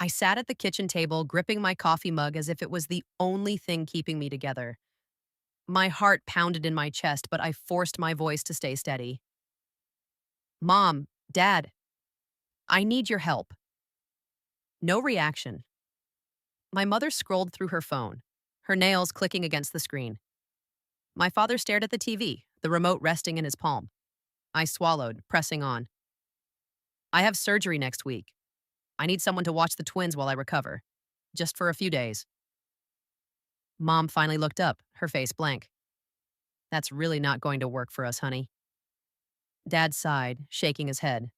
I sat at the kitchen table, gripping my coffee mug as if it was the only thing keeping me together. My heart pounded in my chest, but I forced my voice to stay steady. Mom, Dad, I need your help. No reaction. My mother scrolled through her phone, her nails clicking against the screen. My father stared at the TV, the remote resting in his palm. I swallowed, pressing on. I have surgery next week. I need someone to watch the twins while I recover. Just for a few days. Mom finally looked up, her face blank. That's really not going to work for us, honey. Dad sighed, shaking his head.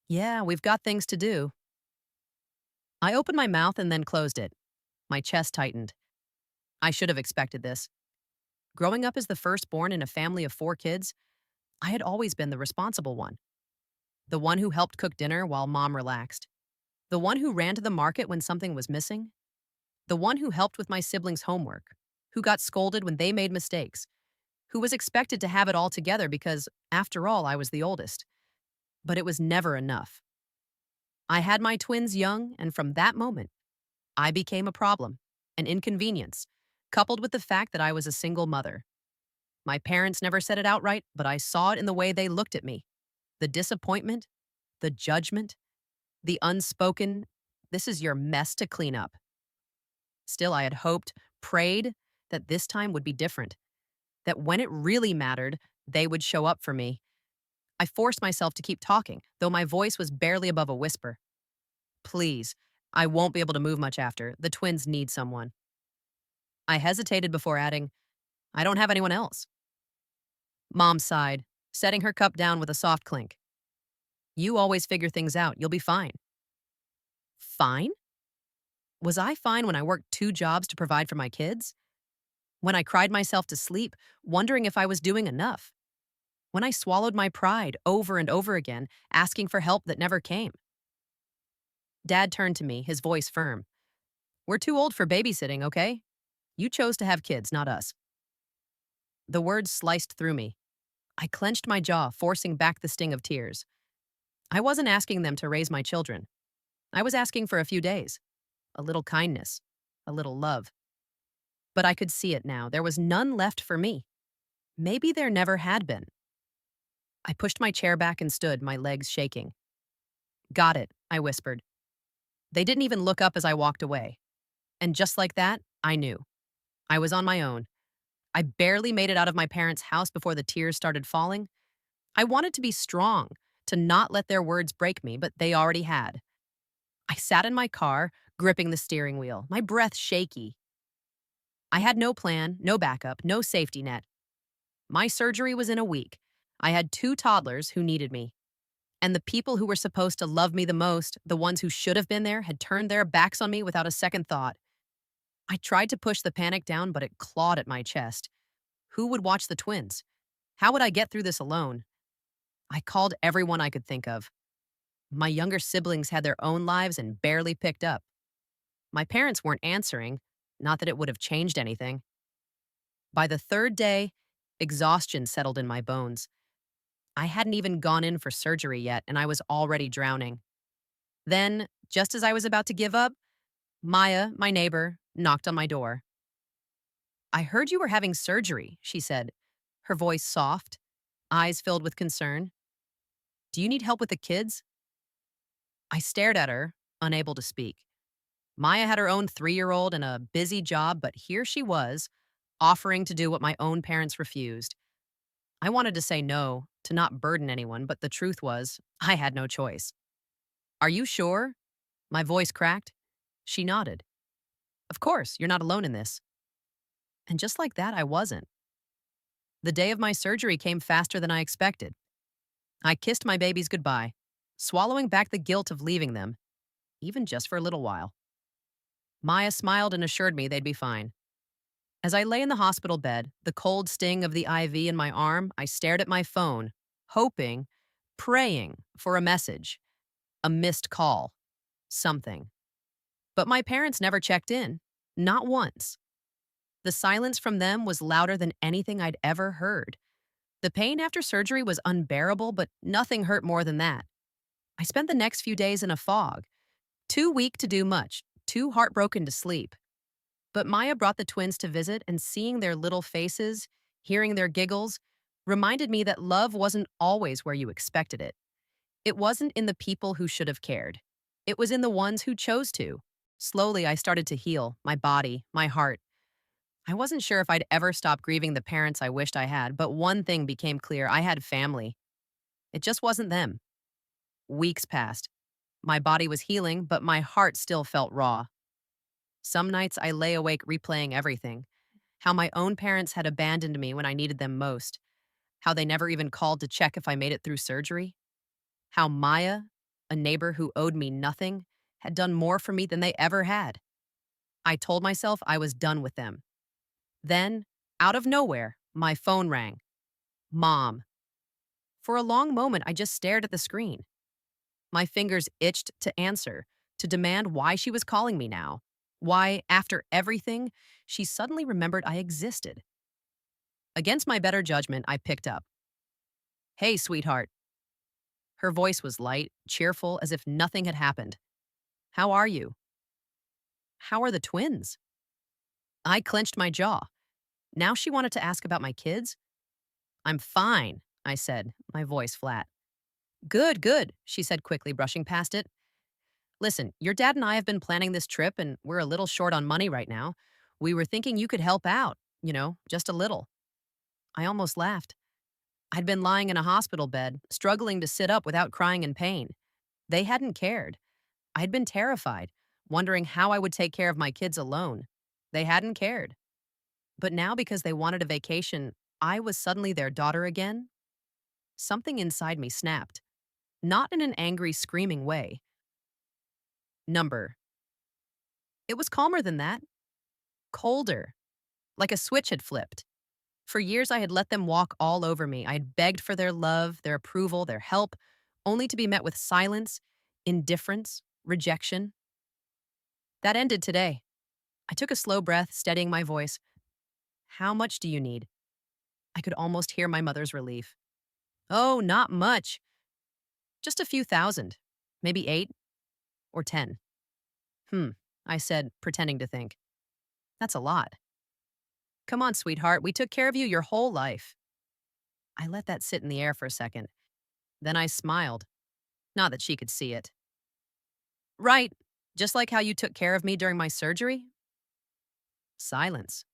Yeah, we've got things to do. I opened my mouth and then closed it. My chest tightened. I should have expected this. Growing up as the firstborn in a family of 4 kids, I had always been the responsible one. The one who helped cook dinner while Mom relaxed. The one who ran to the market when something was missing. The one who helped with my siblings' homework. Who got scolded when they made mistakes. Who was expected to have it all together because, after all, I was the oldest. But it was never enough. I had my twins young, and from that moment, I became a problem, an inconvenience, coupled with the fact that I was a single mother. My parents never said it outright, but I saw it in the way they looked at me. The disappointment, the judgment, the unspoken, this is your mess to clean up. Still, I had hoped, prayed, that this time would be different. That when it really mattered, they would show up for me. I forced myself to keep talking, though my voice was barely above a whisper. Please, I won't be able to move much after. The twins need someone. I hesitated before adding, I don't have anyone else. Mom sighed, setting her cup down with a soft clink. You always figure things out. You'll be fine. Fine? Was I fine when I worked 2 jobs to provide for my kids? When I cried myself to sleep, wondering if I was doing enough? When I swallowed my pride over and over again, asking for help that never came? Dad turned to me, his voice firm. We're too old for babysitting, okay? You chose to have kids, not us. The words sliced through me. I clenched my jaw, forcing back the sting of tears. I wasn't asking them to raise my children. I was asking for a few days. A little kindness. A little love. But I could see it now. There was none left for me. Maybe there never had been. I pushed my chair back and stood, my legs shaking. Got it, I whispered. They didn't even look up as I walked away. And just like that, I knew. I was on my own. I barely made it out of my parents' house before the tears started falling. I wanted to be strong, to not let their words break me, but they already had. I sat in my car, gripping the steering wheel, my breath shaky. I had no plan, no backup, no safety net. My surgery was in a week. I had 2 toddlers who needed me. And the people who were supposed to love me the most, the ones who should have been there, had turned their backs on me without a second thought. I tried to push the panic down, but it clawed at my chest. Who would watch the twins? How would I get through this alone? I called everyone I could think of. My younger siblings had their own lives and barely picked up. My parents weren't answering, not that it would have changed anything. By the 3rd day, exhaustion settled in my bones. I hadn't even gone in for surgery yet, and I was already drowning. Then, just as I was about to give up, Maya, my neighbor, knocked on my door. I heard you were having surgery, she said, her voice soft, eyes filled with concern. Do you need help with the kids? I stared at her, unable to speak. Maya had her own 3-year-old and a busy job, but here she was, offering to do what my own parents refused. I wanted to say no, to not burden anyone, but the truth was, I had no choice. Are you sure? My voice cracked. She nodded. Of course, you're not alone in this. And just like that, I wasn't. The day of my surgery came faster than I expected. I kissed my babies goodbye, swallowing back the guilt of leaving them, even just for a little while. Maya smiled and assured me they'd be fine. As I lay in the hospital bed, the cold sting of the IV in my arm, I stared at my phone, hoping, praying for a message, a missed call, something. But my parents never checked in, not once. The silence from them was louder than anything I'd ever heard. The pain after surgery was unbearable, but nothing hurt more than that. I spent the next few days in a fog, Too weak to do much, too heartbroken to sleep. But Maya brought the twins to visit, and seeing their little faces, hearing their giggles, reminded me that love wasn't always where you expected it. It wasn't in the people who should have cared. It was in the ones who chose to. Slowly, I started to heal my body, my heart. I wasn't sure if I'd ever stop grieving the parents I wished I had, but one thing became clear: I had family. It just wasn't them. Weeks passed. My body was healing, but my heart still felt raw. Some nights I lay awake replaying everything: how my own parents had abandoned me when I needed them most, how they never even called to check if I made it through surgery, how Maya, a neighbor who owed me nothing, had done more for me than they ever had. I told myself I was done with them. Then, out of nowhere, my phone rang. Mom. For a long moment, I just stared at the screen. My fingers itched to answer, to demand why she was calling me now. Why, after everything, she suddenly remembered I existed. Against my better judgment, I picked up. Hey, sweetheart. Her voice was light, cheerful, as if nothing had happened. How are you? How are the twins? I clenched my jaw. Now she wanted to ask about my kids? I'm fine, I said, my voice flat. Good, good, she said quickly, brushing past it. Listen, your dad and I have been planning this trip, and we're a little short on money right now. We were thinking you could help out, just a little. I almost laughed. I'd been lying in a hospital bed, struggling to sit up without crying in pain. They hadn't cared. I'd been terrified, wondering how I would take care of my kids alone. They hadn't cared. But now, because they wanted a vacation, I was suddenly their daughter again. Something inside me snapped, not in an angry, screaming way. Number. It was calmer than that. Colder. Like a switch had flipped. For years, I had let them walk all over me. I had begged for their love, their approval, their help, only to be met with silence, indifference, rejection. That ended today. I took a slow breath, steadying my voice. How much do you need? I could almost hear my mother's relief. Oh, not much. Just a few thousand. Maybe 8 or 10. Hmm, I said, pretending to think. That's a lot. Come on, sweetheart, we took care of you your whole life. I let that sit in the air for a second. Then I smiled. Not that she could see it. Right, just like how you took care of me during my surgery? Silence.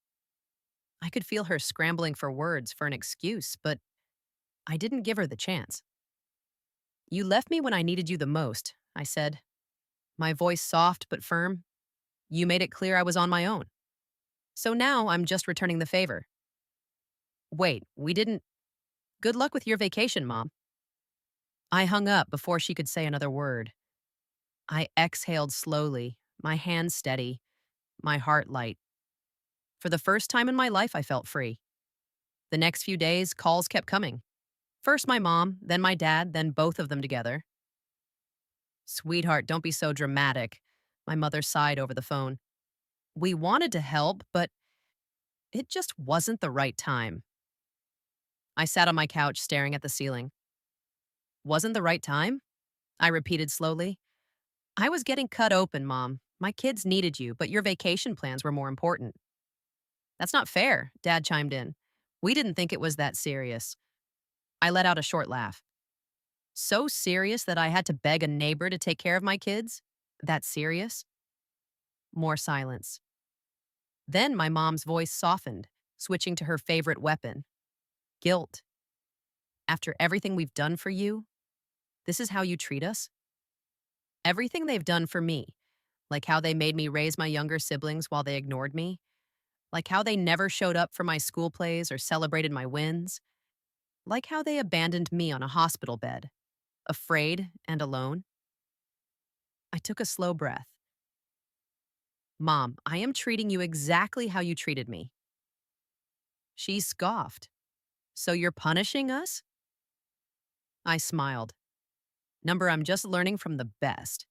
I could feel her scrambling for words, for an excuse, but I didn't give her the chance. You left me when I needed you the most, I said, my voice soft but firm. You made it clear I was on my own. So now I'm just returning the favor. Wait, we didn't. Good luck with your vacation, Mom. I hung up before she could say another word. I exhaled slowly, my hands steady, my heart light. For the first time in my life, I felt free. The next few days, calls kept coming. First my mom, then my dad, then both of them together. Sweetheart, don't be so dramatic, my mother sighed over the phone. We wanted to help, but it just wasn't the right time. I sat on my couch staring at the ceiling. Wasn't the right time? I repeated slowly. I was getting cut open, Mom. My kids needed you, but your vacation plans were more important. That's not fair, Dad chimed in. We didn't think it was that serious. I let out a short laugh. So serious that I had to beg a neighbor to take care of my kids? That serious? More silence. Then my mom's voice softened, switching to her favorite weapon: guilt. After everything we've done for you, this is how you treat us? Everything they've done for me, like how they made me raise my younger siblings while they ignored me, like how they never showed up for my school plays or celebrated my wins, like how they abandoned me on a hospital bed, afraid and alone. I took a slow breath. Mom, I am treating you exactly how you treated me. She scoffed. So you're punishing us? I smiled. Number, I'm just learning from the best.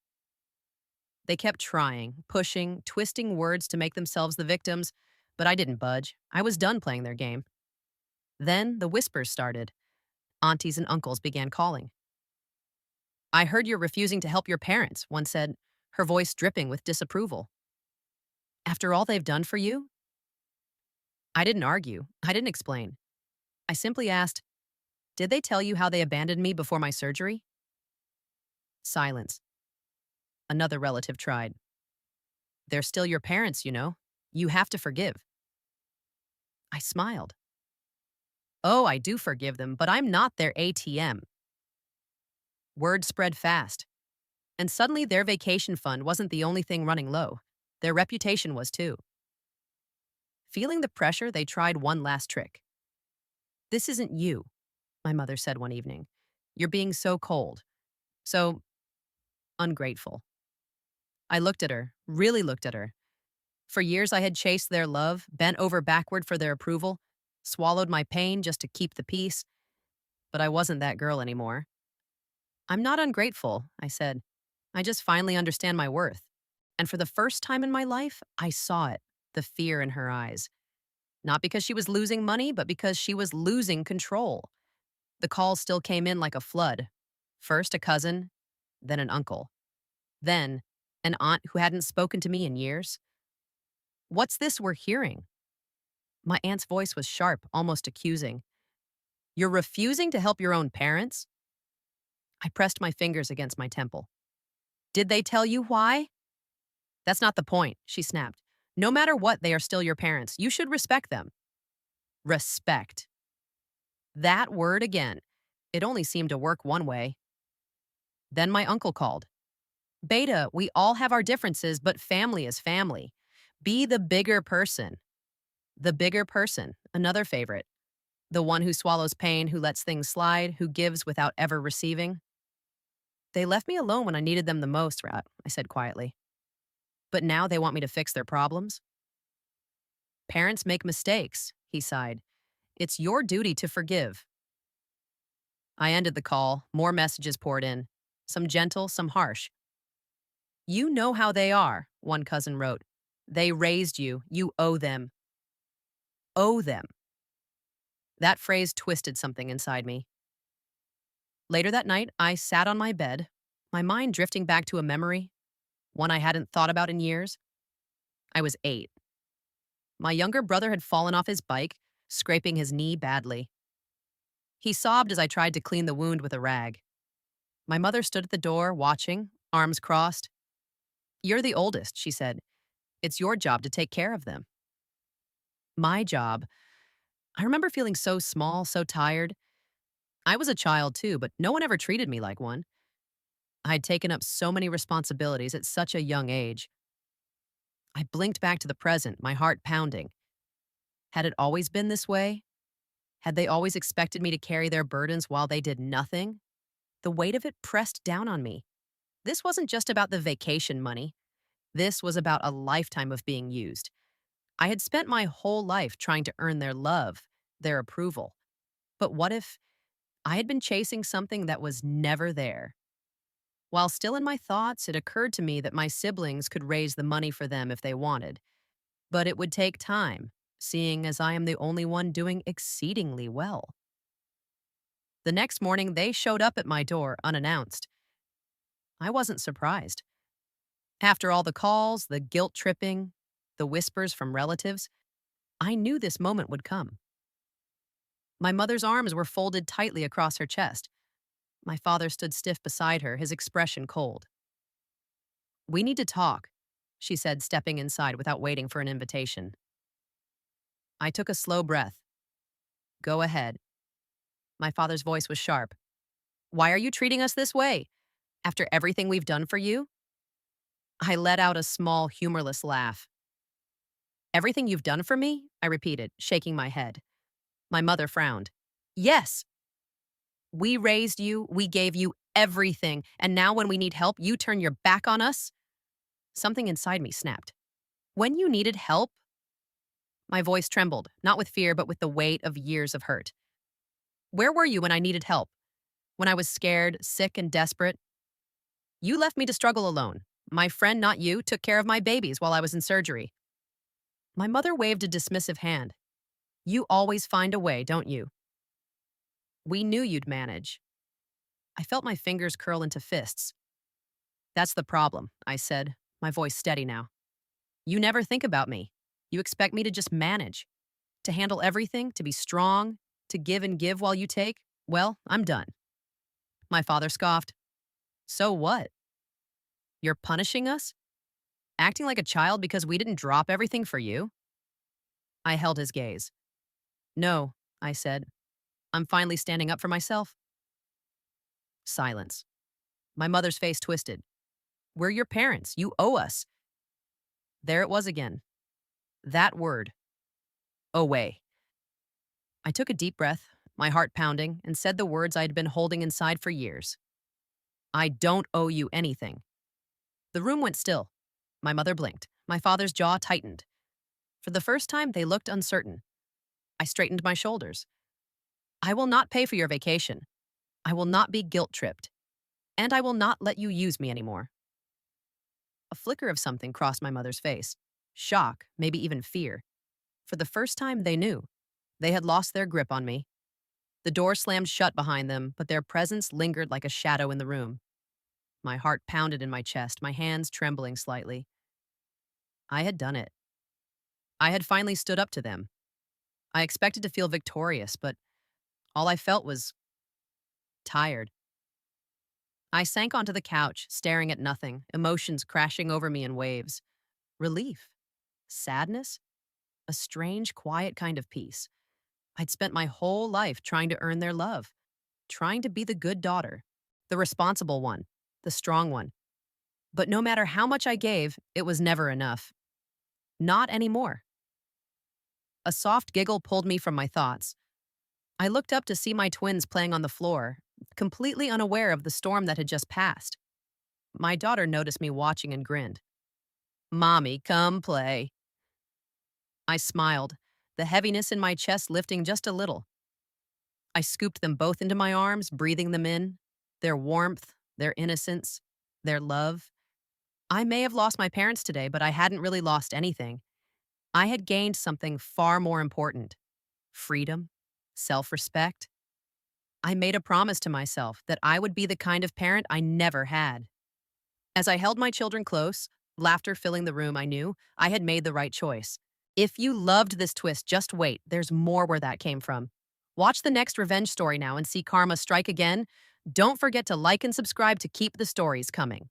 They kept trying, pushing, twisting words to make themselves the victims, but I didn't budge. I was done playing their game. Then the whispers started. Aunties and uncles began calling. I heard you're refusing to help your parents, one said. her voice dripping with disapproval. After all they've done for you? I didn't argue. I didn't explain. I simply asked, did they tell you how they abandoned me before my surgery? Silence. Another relative tried. They're still your parents, you know. You have to forgive. I smiled. Oh, I do forgive them, but I'm not their ATM. Word spread fast. And suddenly their vacation fund wasn't the only thing running low. Their reputation was too. Feeling the pressure, they tried one last trick. This isn't you, my mother said one evening. You're being so cold, so ungrateful. I looked at her, really looked at her. For years I had chased their love, bent over backward for their approval, swallowed my pain just to keep the peace, but I wasn't that girl anymore. I'm not ungrateful, I said. I just finally understand my worth. And for the first time in my life, I saw it, the fear in her eyes. Not because she was losing money, but because she was losing control. The calls still came in like a flood. First a cousin, then an uncle. Then an aunt who hadn't spoken to me in years. What's this we're hearing? My aunt's voice was sharp, almost accusing. You're refusing to help your own parents? I pressed my fingers against my temple. Did they tell you why? That's not the point, she snapped. No matter what, they are still your parents. You should respect them. Respect. That word again. It only seemed to work one way. Then my uncle called. Beta, we all have our differences, but family is family. Be the bigger person. The bigger person, another favorite. The one who swallows pain, who lets things slide, who gives without ever receiving. They left me alone when I needed them the most, Rat, I said quietly. But now they want me to fix their problems? Parents make mistakes, he sighed. It's your duty to forgive. I ended the call. More messages poured in. Some gentle, some harsh. You know how they are, one cousin wrote. They raised you. You owe them. Owe them. That phrase twisted something inside me. Later that night, I sat on my bed, my mind drifting back to a memory, one I hadn't thought about in years. I was 8. My younger brother had fallen off his bike, scraping his knee badly. He sobbed as I tried to clean the wound with a rag. My mother stood at the door, watching, arms crossed. You're the oldest, she said. It's your job to take care of them. My job. I remember feeling so small, so tired. I was a child too, but no one ever treated me like one. I'd taken up so many responsibilities at such a young age. I blinked back to the present, my heart pounding. Had it always been this way? Had they always expected me to carry their burdens while they did nothing? The weight of it pressed down on me. This wasn't just about the vacation money. This was about a lifetime of being used. I had spent my whole life trying to earn their love, their approval. But what if I had been chasing something that was never there? While still in my thoughts, it occurred to me that my siblings could raise the money for them if they wanted. But it would take time, seeing as I am the only one doing exceedingly well. The next morning, they showed up at my door unannounced. I wasn't surprised. After all the calls, the guilt tripping, the whispers from relatives, I knew this moment would come. My mother's arms were folded tightly across her chest. My father stood stiff beside her, his expression cold. We need to talk, she said, stepping inside without waiting for an invitation. I took a slow breath. Go ahead. My father's voice was sharp. Why are you treating us this way? After everything we've done for you? I let out a small, humorless laugh. Everything you've done for me? I repeated, shaking my head. My mother frowned. Yes. We raised you, we gave you everything, and now when we need help, you turn your back on us? Something inside me snapped. When you needed help? My voice trembled, not with fear, but with the weight of years of hurt. Where were you when I needed help? When I was scared, sick, and desperate? You left me to struggle alone. My friend, not you, took care of my babies while I was in surgery. My mother waved a dismissive hand. You always find a way, don't you? We knew you'd manage. I felt my fingers curl into fists. That's the problem, I said, my voice steady now. You never think about me. You expect me to just manage, to handle everything, to be strong, to give and give while you take. Well, I'm done. My father scoffed. So what? You're punishing us? Acting like a child because we didn't drop everything for you? I held his gaze. No, I said. I'm finally standing up for myself. Silence. My mother's face twisted. We're your parents. You owe us. There it was again. That word. Away. I took a deep breath, my heart pounding, and said the words I had been holding inside for years. I don't owe you anything. The room went still. My mother blinked. My father's jaw tightened. For the first time, they looked uncertain. I straightened my shoulders. I will not pay for your vacation. I will not be guilt-tripped. And I will not let you use me anymore. A flicker of something crossed my mother's face. Shock, maybe even fear. For the first time, they knew. They had lost their grip on me. The door slammed shut behind them, but their presence lingered like a shadow in the room. My heart pounded in my chest, my hands trembling slightly. I had done it. I had finally stood up to them. I expected to feel victorious, but all I felt was tired. I sank onto the couch, staring at nothing, emotions crashing over me in waves. Relief. Sadness. A strange, quiet kind of peace. I'd spent my whole life trying to earn their love, trying to be the good daughter, the responsible one, the strong one. But no matter how much I gave, it was never enough. Not anymore. A soft giggle pulled me from my thoughts. I looked up to see my twins playing on the floor, completely unaware of the storm that had just passed. My daughter noticed me watching and grinned. Mommy, come play. I smiled, the heaviness in my chest lifting just a little. I scooped them both into my arms, breathing them in. Their warmth, their innocence, their love. I may have lost my parents today, but I hadn't really lost anything. I had gained something far more important. Freedom, self-respect. I made a promise to myself that I would be the kind of parent I never had. As I held my children close, laughter filling the room, I knew I had made the right choice. If you loved this twist, just wait. There's more where that came from. Watch the next revenge story now and see karma strike again. Don't forget to like and subscribe to keep the stories coming.